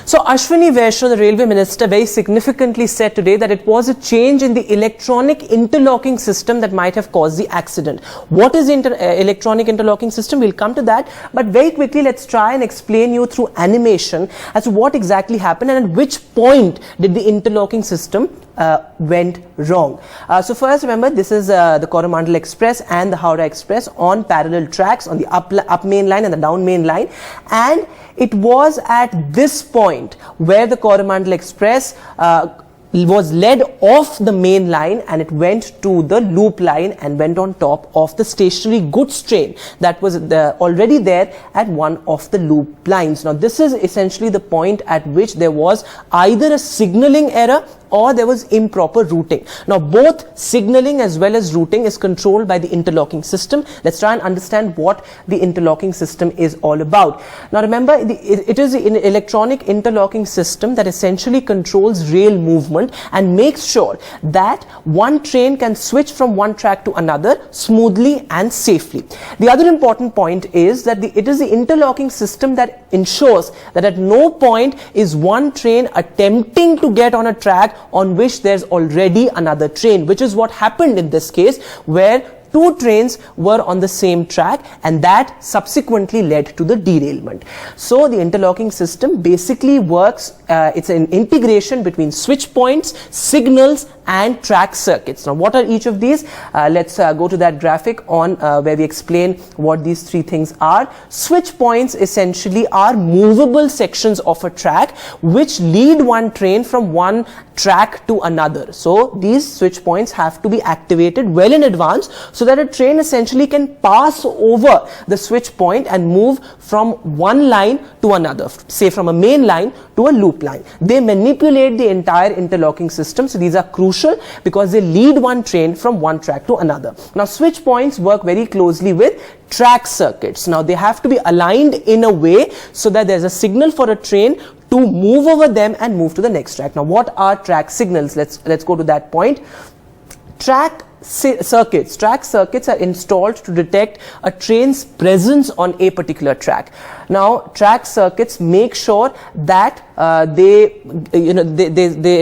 So Ashwini Vaishnaw, the Railway Minister, very significantly said today that it was a change in the electronic interlocking system that might have caused the accident. What is the electronic interlocking system? We'll come to that. But very quickly, let's try and explain you through animation as to what exactly happened and at which point did the interlocking system went wrong. So first, remember, this is the Coromandel Express and the Howrah Express on parallel tracks on the up main line and the down main line, and it was at this point where the Coromandel Express was led off the main line and it went to the loop line and went on top of the stationary goods train that was already there at one of the loop lines. Now this is essentially the point at which there was either a signaling error or there was improper routing. Now both signaling as well as routing is controlled by the interlocking system. Let's try and understand what the interlocking system is all about. Now remember, it is an electronic interlocking system that essentially controls rail movement and makes sure that one train can switch from one track to another smoothly and safely. The other important point is that it is the interlocking system that ensures that at no point is one train attempting to get on a track on which there's already another train, which is what happened in this case, where two trains were on the same track and that subsequently led to the derailment. So the interlocking system basically works, it's an integration between switch points, signals and track circuits. Now what are each of these? Let's go to that graphic on where we explain what these three things are. Switch points essentially are movable sections of a track which lead one train from one track to another. So these switch points have to be activated well in advance so that a train essentially can pass over the switch point and move from one line to another, say from a main line to a loop line. They manipulate the entire interlocking system, so these are crucial because they lead one train from one track to another. Now switch points work very closely with track circuits. Now they have to be aligned in a way so that there's a signal for a train to move over them and move to the next track. Now what are track signals? Let's go to that point. Track circuits are installed to detect a train's presence on a particular track. Now track circuits make sure that they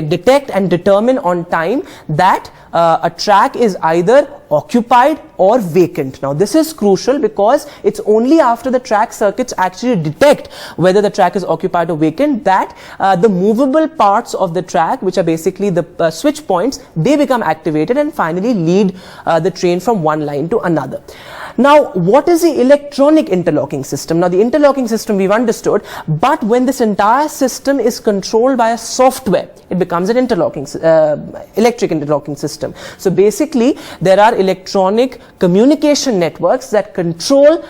detect and determine on time that a track is either occupied or vacant. Now this is crucial because it's only after the track circuits actually detect whether the track is occupied or vacant that the movable parts of the track, which are basically the switch points, they become activated and finally lead the train from one line to another. Now what is the electronic interlocking system? Now the interlocking system we've understood, but when this entire system is controlled by a software, it becomes an electric interlocking system. So basically there are electronic communication networks that control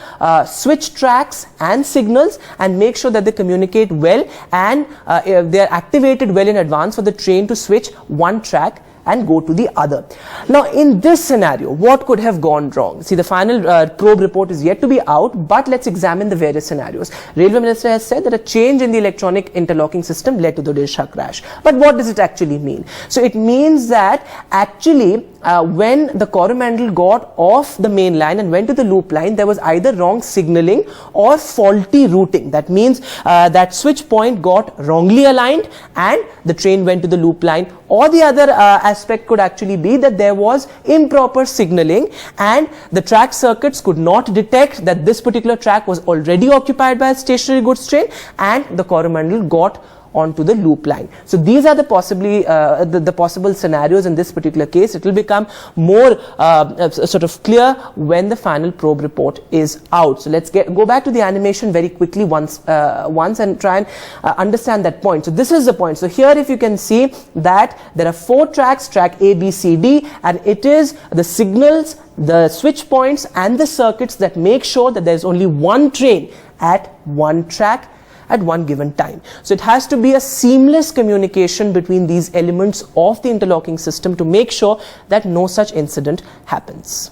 switch tracks and signals and make sure that they communicate well and they are activated well in advance for the train to switch one track and go to the other. Now in this scenario, what could have gone wrong? See, the final probe report is yet to be out, but let's examine the various scenarios. Railway Minister has said that a change in the electronic interlocking system led to the Odisha crash. But what does it actually mean? So it means that actually when the Coromandel got off the main line and went to the loop line, there was either wrong signaling or faulty routing. That means that switch point got wrongly aligned and the train went to the loop line, or the other aspect could actually be that there was improper signaling and the track circuits could not detect that this particular track was already occupied by a stationary goods train and the Coromandel got onto the loop line. So these are the possible scenarios in this particular case. It will become more sort of clear when the final probe report is out. So let's go back to the animation very quickly once and try and understand that point. So this is the point. So here if you can see that there are four tracks, track A, B, C, D, and it is the signals, the switch points and the circuits that make sure that there is only one train at one track at one given time. So it has to be a seamless communication between these elements of the interlocking system to make sure that no such incident happens.